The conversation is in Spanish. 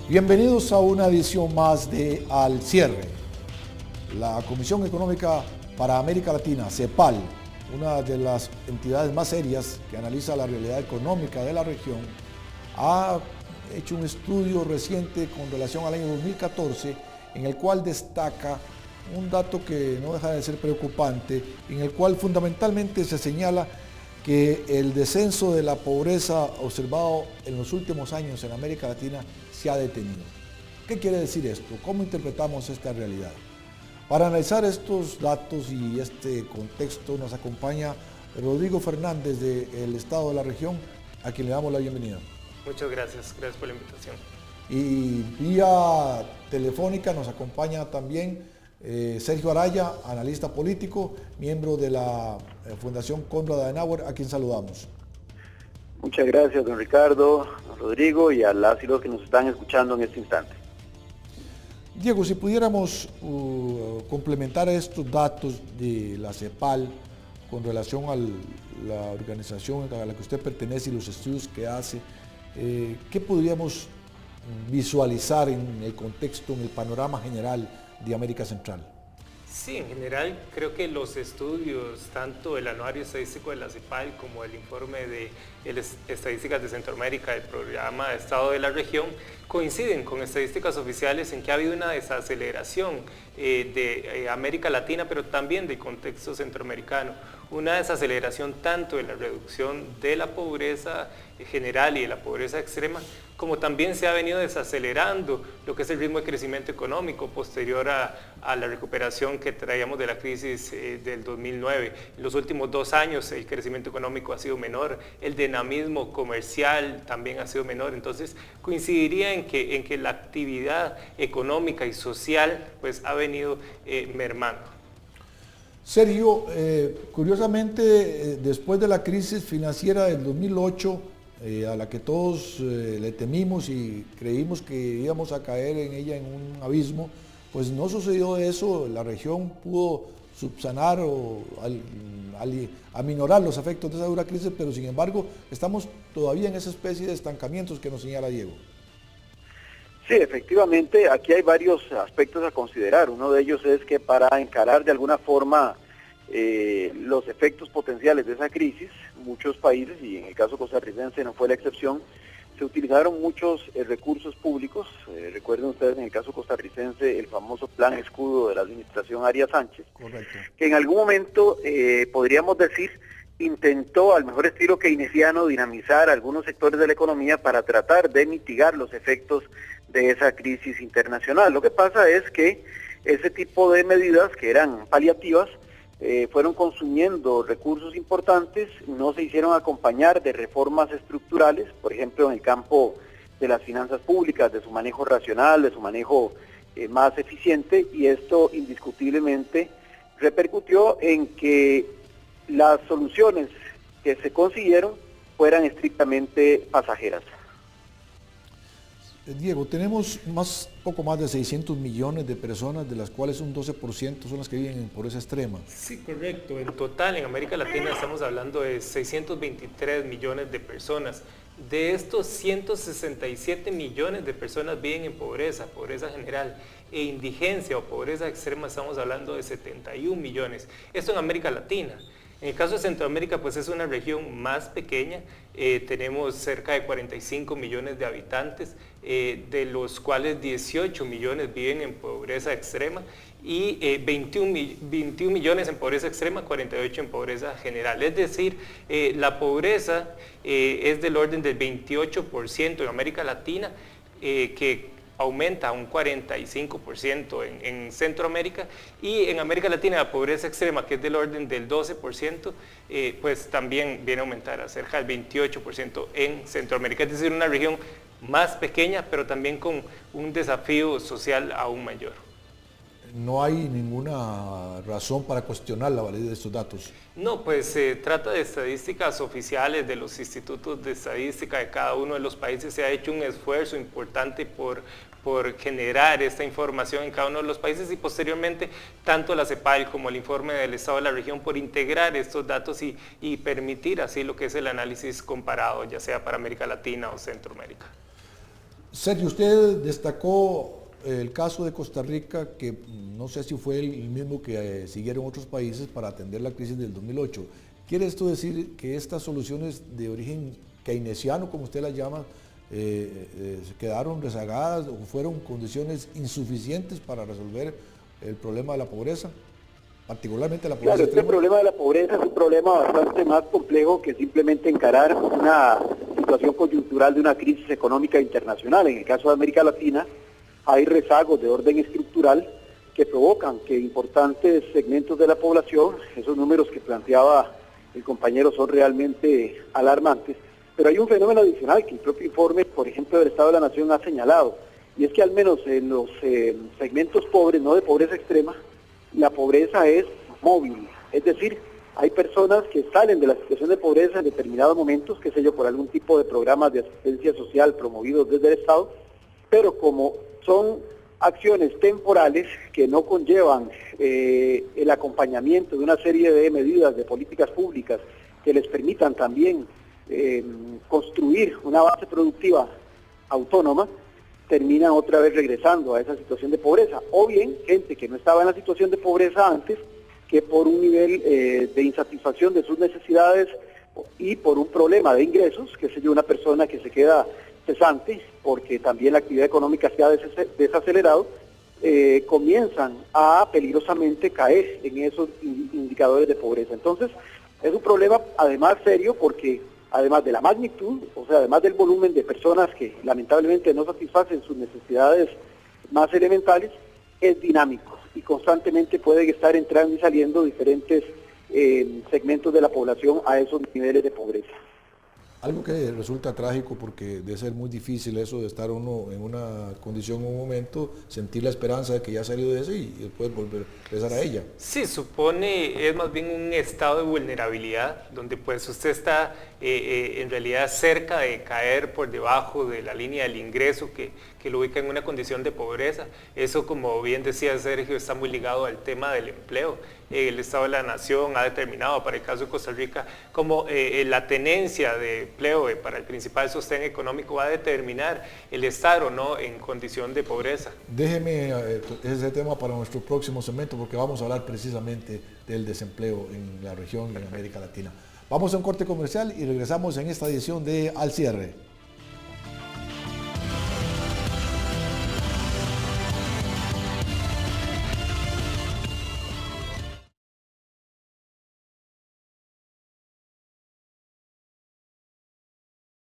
Bienvenidos a una edición más de Al Cierre. La Comisión Económica para América Latina, CEPAL, una de las entidades más serias que analiza la realidad económica de la región, ha hecho un estudio reciente con relación al año 2014 en el cual destaca un dato que no deja de ser preocupante, en el cual fundamentalmente se señala que el descenso de la pobreza observado en los últimos años en América Latina se ha detenido. ¿Qué quiere decir esto? ¿Cómo interpretamos esta realidad? Para analizar estos datos y este contexto nos acompaña Rodrigo Fernández del Estado de la Región, a quien le damos la bienvenida. Muchas gracias por la invitación. Y vía telefónica nos acompaña también Sergio Araya, analista político, miembro de la Fundación Konrad Adenauer, a quien saludamos. Muchas gracias, don Ricardo, don Rodrigo y a las y los que nos están escuchando en este instante. Diego, si pudiéramos complementar estos datos de la CEPAL con relación a la organización a la que usted pertenece y los estudios que hace, ¿qué podríamos visualizar en el contexto, en el panorama general de América Central? Sí, en general creo que los estudios, tanto el anuario estadístico de la CEPAL como el informe de estadísticas de Centroamérica del programa de Estado de la región, coinciden con estadísticas oficiales en que ha habido una desaceleración de América Latina, pero también del contexto centroamericano. Una desaceleración tanto de la reducción de la pobreza general y de la pobreza extrema, como también se ha venido desacelerando lo que es el ritmo de crecimiento económico posterior a la recuperación que traíamos de la crisis del 2009. En los últimos 2 años el crecimiento económico ha sido menor, el dinamismo comercial también ha sido menor, entonces coincidiría en que la actividad económica y social pues ha venido mermando. Sergio, curiosamente, después de la crisis financiera del 2008, a la que todos le temimos y creímos que íbamos a caer en ella en un abismo, pues no sucedió eso, la región pudo subsanar o aminorar los efectos de esa dura crisis, pero sin embargo estamos todavía en esa especie de estancamientos que nos señala Diego. Sí, efectivamente, aquí hay varios aspectos a considerar. Uno de ellos es que para encarar de alguna forma los efectos potenciales de esa crisis, muchos países, y en el caso costarricense no fue la excepción, se utilizaron muchos recursos públicos. Recuerden ustedes en el caso costarricense el famoso plan escudo de la administración Arias Sánchez. Correcto. Que en algún momento, podríamos decir, intentó al mejor estilo keynesiano dinamizar algunos sectores de la economía para tratar de mitigar los efectos de esa crisis internacional. Lo que pasa es que ese tipo de medidas que eran paliativas fueron consumiendo recursos importantes, no se hicieron acompañar de reformas estructurales, por ejemplo en el campo de las finanzas públicas, de su manejo racional, de su manejo más eficiente, y esto indiscutiblemente repercutió en que las soluciones que se consiguieron fueran estrictamente pasajeras. Diego, tenemos poco más de 600 millones de personas, de las cuales un 12% son las que viven en pobreza extrema. Sí, correcto. En total, en América Latina estamos hablando de 623 millones de personas. De estos, 167 millones de personas viven en pobreza general, e indigencia o pobreza extrema estamos hablando de 71 millones. Esto en América Latina. En el caso de Centroamérica, pues es una región más pequeña, tenemos cerca de 45 millones de habitantes, de los cuales 18 millones viven en pobreza extrema y 21 millones en pobreza extrema, 48 en pobreza general. Es decir, la pobreza es del orden del 28% en América Latina, que aumenta a un 45% en Centroamérica, y en América Latina la pobreza extrema, que es del orden del 12%, pues también viene a aumentar a cerca del 28% en Centroamérica. Es decir, una región más pequeña, pero también con un desafío social aún mayor. No hay ninguna razón para cuestionar la validez de estos datos. No, pues se trata de estadísticas oficiales de los institutos de estadística de cada uno de los países. Se ha hecho un esfuerzo importante por generar esta información en cada uno de los países, y posteriormente tanto la CEPAL como el informe del Estado de la región por integrar estos datos y permitir así lo que es el análisis comparado, ya sea para América Latina o Centroamérica. Sergio, usted destacó el caso de Costa Rica, que no sé si fue el mismo que siguieron otros países para atender la crisis del 2008. ¿Quiere esto decir que estas soluciones de origen keynesiano, como usted las llama, quedaron rezagadas o fueron condiciones insuficientes para resolver el problema de la pobreza? Particularmente la pobreza Claro, extrema. este problema de la pobreza es un problema bastante más complejo que simplemente encarar una situación coyuntural de una crisis económica internacional. En el caso de América Latina, hay rezagos de orden estructural que provocan que importantes segmentos de la población, esos números que planteaba el compañero son realmente alarmantes, pero hay un fenómeno adicional que el propio informe, por ejemplo, del Estado de la Nación ha señalado, y es que al menos en los segmentos pobres, no de pobreza extrema, la pobreza es móvil, es decir, hay personas que salen de la situación de pobreza en determinados momentos, qué sé yo, por algún tipo de programas de asistencia social promovidos desde el Estado, pero como son acciones temporales que no conllevan el acompañamiento de una serie de medidas de políticas públicas que les permitan también construir una base productiva autónoma, terminan otra vez regresando a esa situación de pobreza. O bien, gente que no estaba en la situación de pobreza antes, que por un nivel de insatisfacción de sus necesidades y por un problema de ingresos, que sé yo, una persona que se queda cesante, porque también la actividad económica se ha desacelerado, comienzan a peligrosamente caer en esos indicadores de pobreza. Entonces, es un problema además serio porque además de la magnitud, o sea, además del volumen de personas que lamentablemente no satisfacen sus necesidades más elementales, es dinámico y constantemente pueden estar entrando y saliendo diferentes segmentos de la población a esos niveles de pobreza. Algo que resulta trágico porque debe ser muy difícil eso de estar uno en una condición en un momento, sentir la esperanza de que ya ha salido de eso y después volver a regresar a ella. Sí, supone, es más bien un estado de vulnerabilidad, donde pues usted está en realidad cerca de caer por debajo de la línea del ingreso que lo ubica en una condición de pobreza. Eso, como bien decía Sergio, está muy ligado al tema del empleo. El Estado de la Nación ha determinado para el caso de Costa Rica como la tenencia de empleo para el principal sostén económico va a determinar el estar o no en condición de pobreza. Déjeme ese tema para nuestro próximo segmento porque vamos a hablar precisamente del desempleo en la región y en América Latina. Vamos a un corte comercial y regresamos en esta edición de Al Cierre.